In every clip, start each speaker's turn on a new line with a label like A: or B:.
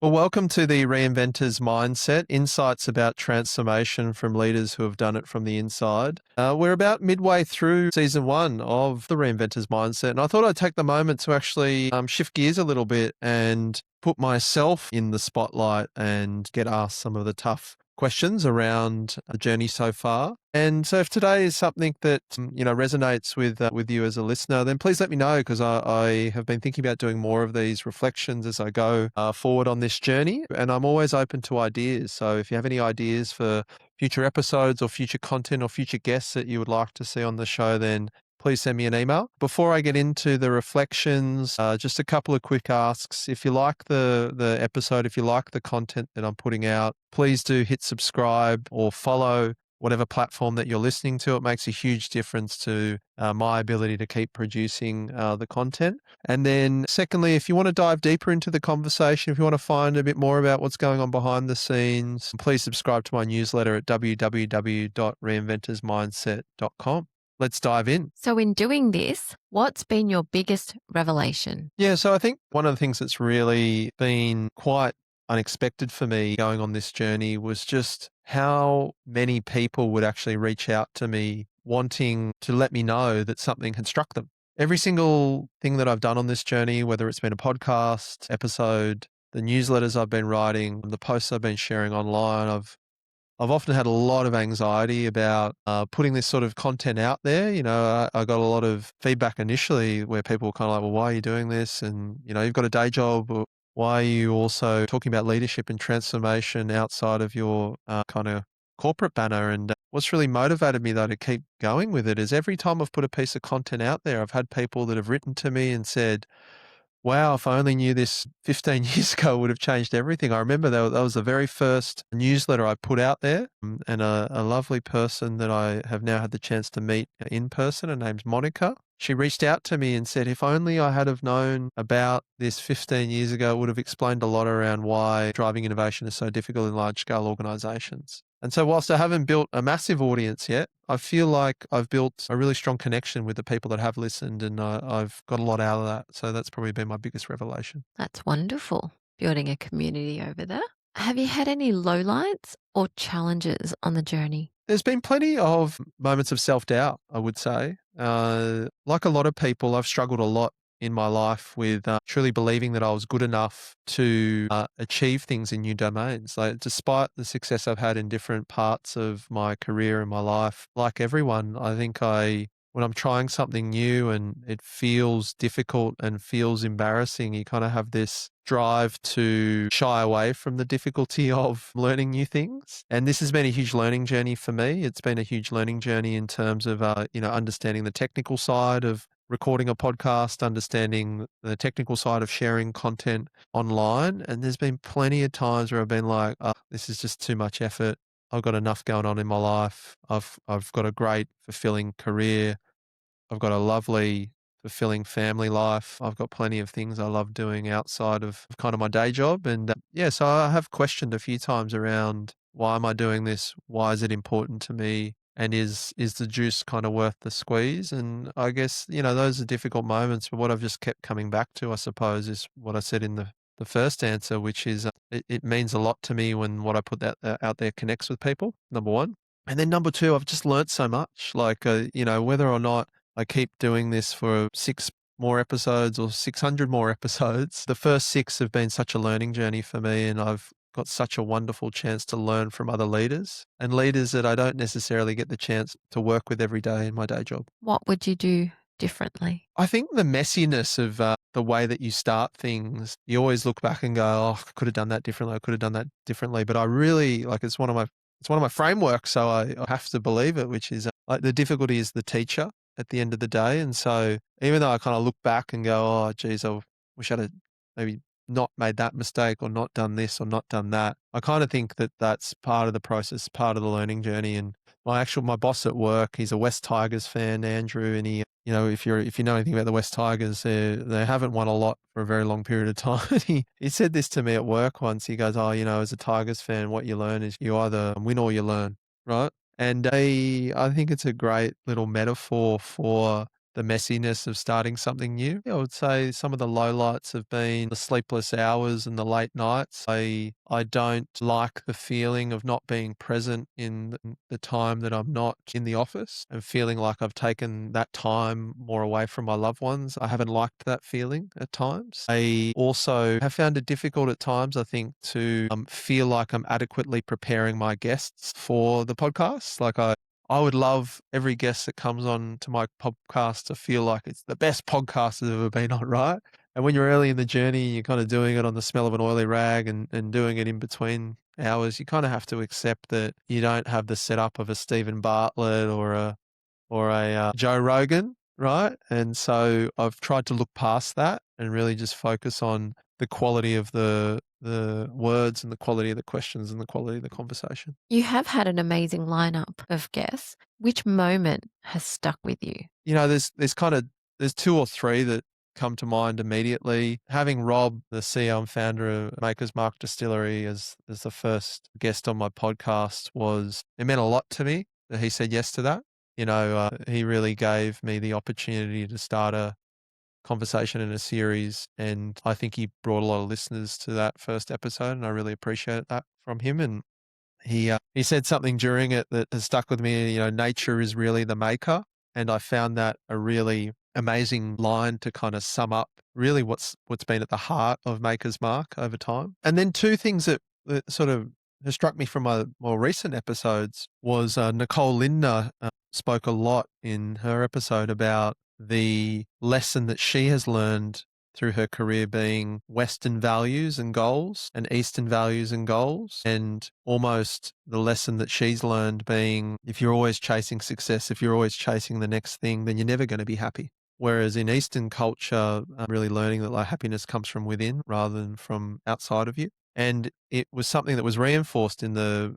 A: Well, welcome to the Reinventor's Mindset, insights about transformation from leaders who have done it from the inside. We're about midway through season one of the Reinventor's Mindset, and I thought I'd take the moment to actually shift gears a little bit and put myself in the spotlight and get asked some of the tough questions around the journey so far. And so if today is something that, resonates with you as a listener, then please let me know, because I have been thinking about doing more of these reflections as I go forward on this journey. And I'm always open to ideas. So if you have any ideas for future episodes or future content or future guests that you would like to see on the show, then please send me an email. Before I get into the reflections, just a couple of quick asks. If you like the episode, if you like the content that I'm putting out, please do hit subscribe or follow whatever platform that you're listening to. It makes a huge difference to my ability to keep producing the content. And then secondly, if you want to dive deeper into the conversation, if you want to find a bit more about what's going on behind the scenes, please subscribe to my newsletter at www.reinventorsmindset.com. Let's dive in.
B: So in doing this, what's been your biggest revelation?
A: Yeah, so I think one of the things that's really been quite unexpected for me going on this journey was just how many people would actually reach out to me wanting to let me know that something had struck them. Every single thing that I've done on this journey, whether it's been a podcast episode, the newsletters I've been writing, the posts I've been sharing online, I've often had a lot of anxiety about putting this sort of content out there. I got a lot of feedback initially where people were kind of like, well, why are you doing this? And, you've got a day job. Or why are you also talking about leadership and transformation outside of your kind of corporate banner? And what's really motivated me, though, to keep going with it is every time I've put a piece of content out there, I've had people that have written to me and said, wow, if I only knew this 15 years ago, it would have changed everything. I remember that was the very first newsletter I put out there, and a lovely person that I have now had the chance to meet in person. Her name's Monica. She reached out to me and said, if only I had have known about this 15 years ago, it would have explained a lot around why driving innovation is so difficult in large-scale organizations. And so whilst I haven't built a massive audience yet, I feel like I've built a really strong connection with the people that have listened, and I've got a lot out of that. So that's probably been my biggest revelation.
B: That's wonderful, building a community over there. Have you had any lowlights or challenges on the journey?
A: There's been plenty of moments of self-doubt, I would say. Like a lot of people, I've struggled a lot in my life with truly believing that I was good enough to achieve things in new domains. Like, despite the success I've had in different parts of my career and my life, like everyone, I think when I'm trying something new and it feels difficult and feels embarrassing, you kind of have this drive to shy away from the difficulty of learning new things. And this has been a huge learning journey for me. It's been a huge learning journey in terms of, understanding the technical side of recording a podcast, understanding the technical side of sharing content online. And there's been plenty of times where I've been like, oh, this is just too much effort. I've got enough going on in my life. I've got a great, fulfilling career. I've got a lovely, fulfilling family life. I've got plenty of things I love doing outside of kind of my day job. And so I have questioned a few times around, why am I doing this? Why is it important to me? And is the juice kind of worth the squeeze? And I guess, those are difficult moments. But what I've just kept coming back to, I suppose, is what I said in the first answer, which is it means a lot to me when what I put out there connects with people, number one. And then number two, I've just learnt so much, like, whether or not I keep doing this for 6 more episodes or 600 more episodes. The first 6 have been such a learning journey for me, and I've got such a wonderful chance to learn from other leaders, and leaders that I don't necessarily get the chance to work with every day in my day job.
B: What would you do differently?
A: I think the messiness of the way that you start things, you always look back and go, oh, I could have done that differently. I could have done that differently. But I really, it's one of my frameworks. So I have to believe it, which is like, the difficulty is the teacher at the end of the day. And so even though I kind of look back and go, oh, geez, I wish I'd have maybe not made that mistake or not done this or not done that, I kind of think that that's part of the process, part of the learning journey. And my boss at work, he's a West Tigers fan, Andrew, and he, if you know anything about the West Tigers, they haven't won a lot for a very long period of time. he said this to me at work once. He goes, oh, as a Tigers fan, what you learn is you either win or you learn, right? And I think it's a great little metaphor for the messiness of starting something new. Yeah, I would say some of the lowlights have been the sleepless hours and the late nights. I don't like the feeling of not being present in the time that I'm not in the office and feeling like I've taken that time more away from my loved ones. I haven't liked that feeling at times. I also have found it difficult at times, I think, to feel like I'm adequately preparing my guests for the podcast. I would love every guest that comes on to my podcast to feel like it's the best podcast that's ever been on, right? And when you're early in the journey, you're kind of doing it on the smell of an oily rag and doing it in between hours, you kind of have to accept that you don't have the setup of a Stephen Bartlett or a Joe Rogan, right? And so I've tried to look past that and really just focus on the quality of the words and the quality of the questions and the quality of the conversation.
B: You have had an amazing lineup of guests. Which moment has stuck with you?
A: You know, there's 2 or 3 that come to mind immediately. Having Rob, the CEO and founder of Maker's Mark Distillery as the first guest on my podcast it meant a lot to me that he said yes to that. He really gave me the opportunity to start a conversation in a series, and I think he brought a lot of listeners to that first episode, and I really appreciate that from him. And he said something during it that has stuck with me. Nature is really the maker, and I found that a really amazing line to kind of sum up really what's been at the heart of Maker's Mark over time. And then 2 things that sort of has struck me from my more recent episodes was Nicole Lindner spoke a lot in her episode about the lesson that she has learned through her career being Western values and goals and Eastern values and goals. And almost the lesson that she's learned being if you're always chasing success, if you're always chasing the next thing, then you're never going to be happy. Whereas in Eastern culture, I'm really learning that happiness comes from within rather than from outside of you. And it was something that was reinforced in the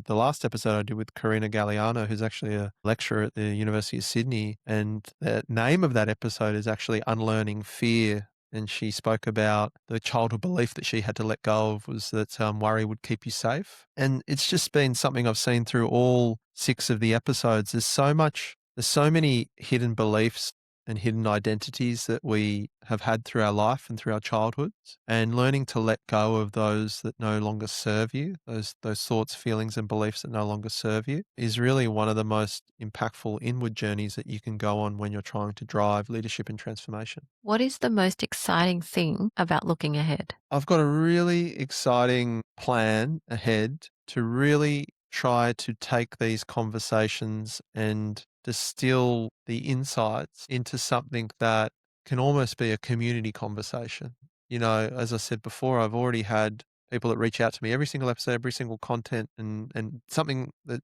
A: last episode I did with Karina Galliano, who's actually a lecturer at the University of Sydney. And the name of that episode is actually Unlearning Fear. And she spoke about the childhood belief that she had to let go of was that worry would keep you safe. And it's just been something I've seen through all 6 of the episodes. There's so many hidden beliefs and hidden identities that we have had through our life and through our childhoods, and learning to let go of those that no longer serve you, those thoughts, feelings, and beliefs that no longer serve you, is really one of the most impactful inward journeys that you can go on when you're trying to drive leadership and transformation.
B: What is the most exciting thing about looking ahead?
A: I've got a really exciting plan ahead to really try to take these conversations and distill the insights into something that can almost be a community conversation. As I said before, I've already had people that reach out to me every single episode, every single content, and something that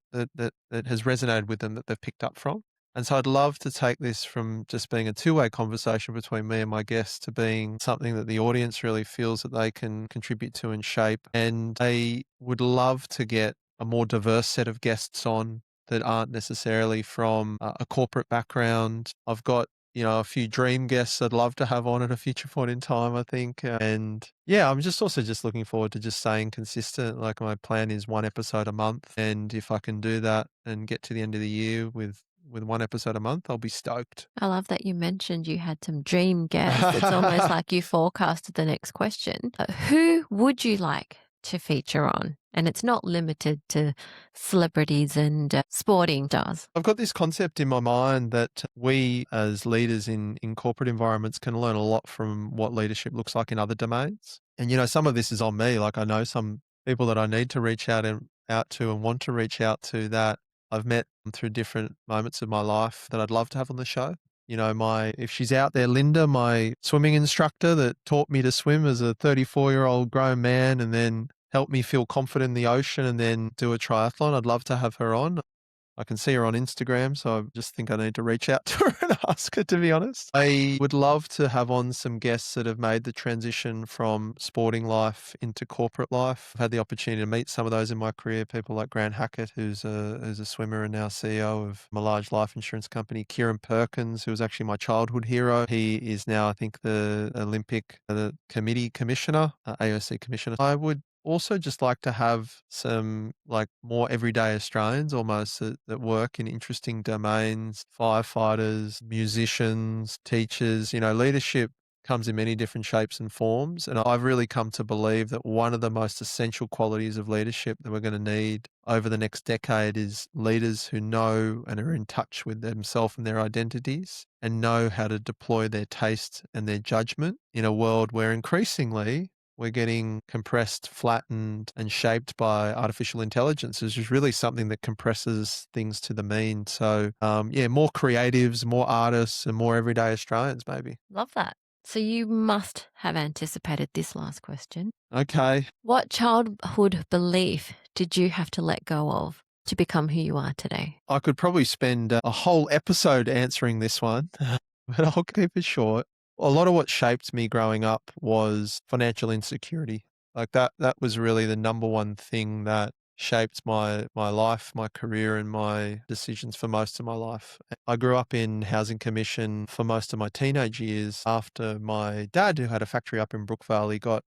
A: has resonated with them that they've picked up from. And so I'd love to take this from just being a two-way conversation between me and my guests to being something that the audience really feels that they can contribute to and shape. And I would love to get a more diverse set of guests on that aren't necessarily from a corporate background. I've got a few dream guests I'd love to have on at a future point in time, I think. And yeah, I'm just also just looking forward to just staying consistent. Like my plan is 1 episode a month. And if I can do that and get to the end of the year with 1 episode a month, I'll be stoked.
B: I love that you mentioned you had some dream guests. It's almost like you forecasted the next question. Who would you like to feature on? And it's not limited to celebrities and sporting stars.
A: I've got this concept in my mind that we as leaders in corporate environments can learn a lot from what leadership looks like in other domains. And, some of this is on me. Like I know some people that I need to reach out to and want to reach out to that I've met through different moments of my life that I'd love to have on the show. If she's out there, Linda, my swimming instructor that taught me to swim as a 34-year-old grown man and then helped me feel confident in the ocean and then do a triathlon. I'd love to have her on. I can see her on Instagram, so I just think I need to reach out to her and ask her, to be honest. I would love to have on some guests that have made the transition from sporting life into corporate life. I've had the opportunity to meet some of those in my career, people like Grant Hackett, who's a swimmer and now CEO of a large life insurance company. Kieran Perkins, who was actually my childhood hero. He is now, I think, the Olympic committee commissioner, AOC commissioner. I would also just like to have some like more everyday Australians almost that work in interesting domains, firefighters, musicians, teachers, leadership comes in many different shapes and forms. And I've really come to believe that one of the most essential qualities of leadership that we're going to need over the next decade is leaders who know and are in touch with themselves and their identities and know how to deploy their taste and their judgment in a world where increasingly we're getting compressed, flattened, and shaped by artificial intelligence, which is really something that compresses things to the mean. So, yeah, more creatives, more artists, and more everyday Australians, maybe.
B: Love that. So you must have anticipated this last question.
A: Okay.
B: What childhood belief did you have to let go of to become who you are today?
A: I could probably spend a whole episode answering this one, but I'll keep it short. A lot of what shaped me growing up was financial insecurity. Like that was really the number one thing that shaped my life, my career, and my decisions for most of my life. I grew up in housing commission for most of my teenage years after my dad, who had a factory up in Brookvale, he got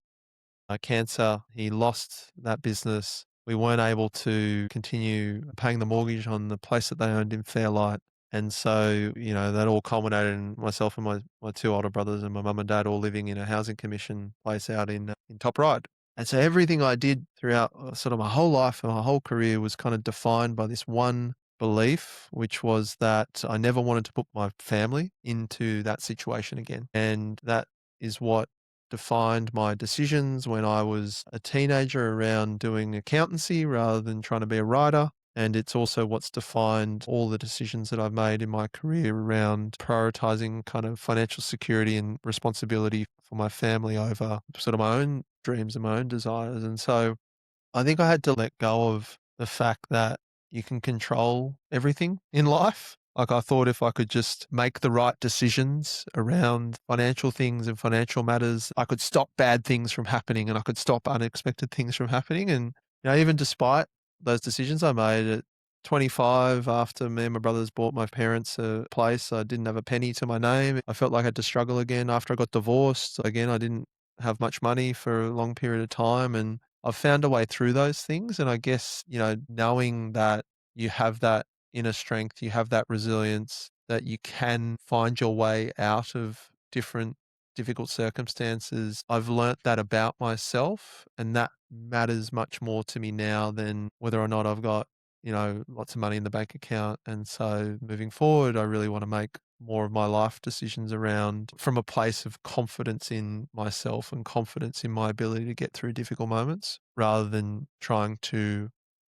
A: cancer. He lost that business. We weren't able to continue paying the mortgage on the place that they owned in Fairlight. And so, that all culminated in myself and my two older brothers and my mum and dad all living in a housing commission place out in Top Ryde. And so everything I did throughout sort of my whole life and my whole career was kind of defined by this one belief, which was that I never wanted to put my family into that situation again. And that is what defined my decisions when I was a teenager around doing accountancy rather than trying to be a writer. And it's also what's defined all the decisions that I've made in my career around prioritizing kind of financial security and responsibility for my family over sort of my own dreams and my own desires. And so I think I had to let go of the fact that you can control everything in life. Like I thought if I could just make the right decisions around financial things and financial matters, I could stop bad things from happening and I could stop unexpected things from happening. And even despite those decisions I made at 25, after me and my brothers bought my parents a place, I didn't have a penny to my name. I felt like I had to struggle again after I got divorced. Again, I didn't have much money for a long period of time. And I've found a way through those things. And I guess, knowing that you have that inner strength, you have that resilience, that you can find your way out of different difficult circumstances. I've learnt that about myself, and that matters much more to me now than whether or not I've got, lots of money in the bank account. And so moving forward, I really want to make more of my life decisions around from a place of confidence in myself and confidence in my ability to get through difficult moments rather than trying to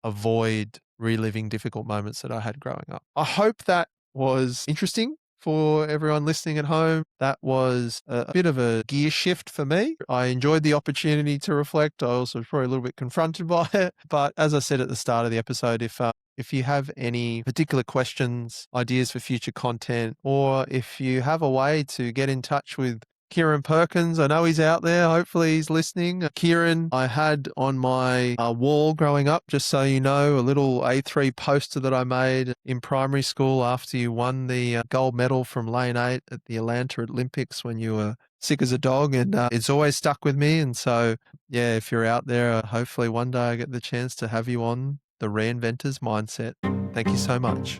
A: avoid reliving difficult moments that I had growing up. I hope that was interesting for everyone listening at home. That was a bit of a gear shift for me. I enjoyed the opportunity to reflect. I also was probably a little bit confronted by it. But as I said at the start of the episode, if you have any particular questions, ideas for future content, or if you have a way to get in touch with Kieran Perkins, I know he's out there. Hopefully he's listening. Kieran, I had on my wall growing up, just so you know, a little A3 poster that I made in primary school after you won the gold medal from Lane 8 at the Atlanta Olympics when you were sick as a dog. And it's always stuck with me. And so, yeah, if you're out there, hopefully one day I get the chance to have you on the Reinventor's Mindset. Thank you so much.